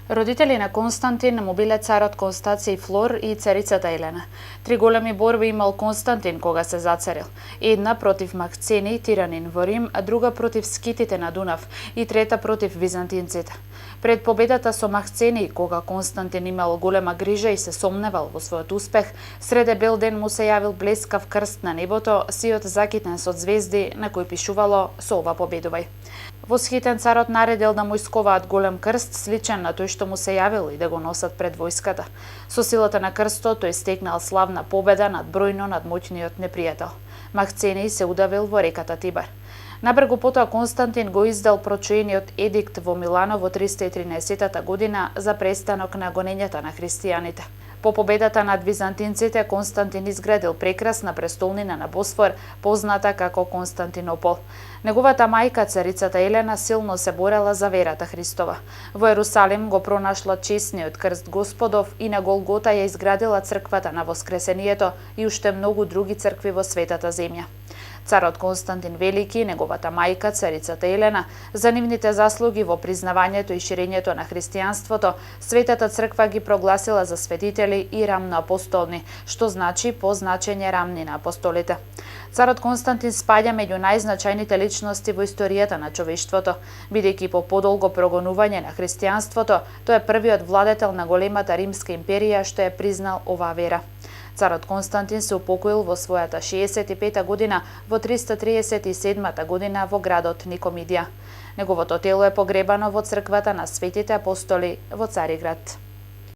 Родители на Константин му биле царот Констација Флор и царицата Елена. Три големи борби имал Константин кога се зацарил. Една против Макцени, тиранин во Рим, а друга против скитите на Дунав и трета против византинците. Пред победата со Макцени, кога Константин имал голема грижа и се сомневал во својот успех, среде бел ден му се јавил блескав крст на небото, сиот закитен со звезди, на кој пишувало "Со ова победувај". Восхитен царот наредил да му исковаат голем крст, сличен на тој што му се јавил и да го носат пред војската. Со силата на крстот тој стекнал славна победа над бројно надмоćниот непријател. Макцени се удавил во реката Тибар. Набргу потоа Константин го издал прочуениот едикт во Милано во 313 година за престанок на гонењата на христијаните. По победата над византинците, Константин изградил прекрасна престолнина на Босфор, позната како Константинопол. Неговата мајка, царицата Елена, силно се борела за верата Христова. Во Ерусалим го пронашла честниот крст Господов и на Голгота ја изградила црквата на Воскресението и уште многу други цркви во светата земја. Царот Константин Велики и неговата мајка, царицата Елена, за нивните заслуги во признавањето и ширењето на христијанството, Светата црква ги прогласила за светители и рамноапостолни, што значи по значење рамни на апостолите. Царот Константин спаѓа меѓу најзначајните личности во историјата на човештвото, бидејќи по подолго прогонување на христијанството, тој е првиот владетел на големата римска империја што е признал оваа вера. Царот Константин се упокоил во својата 65 година во 337 година во градот Никомидија. Неговото тело е погребано во црквата на Светите апостоли во Цариград.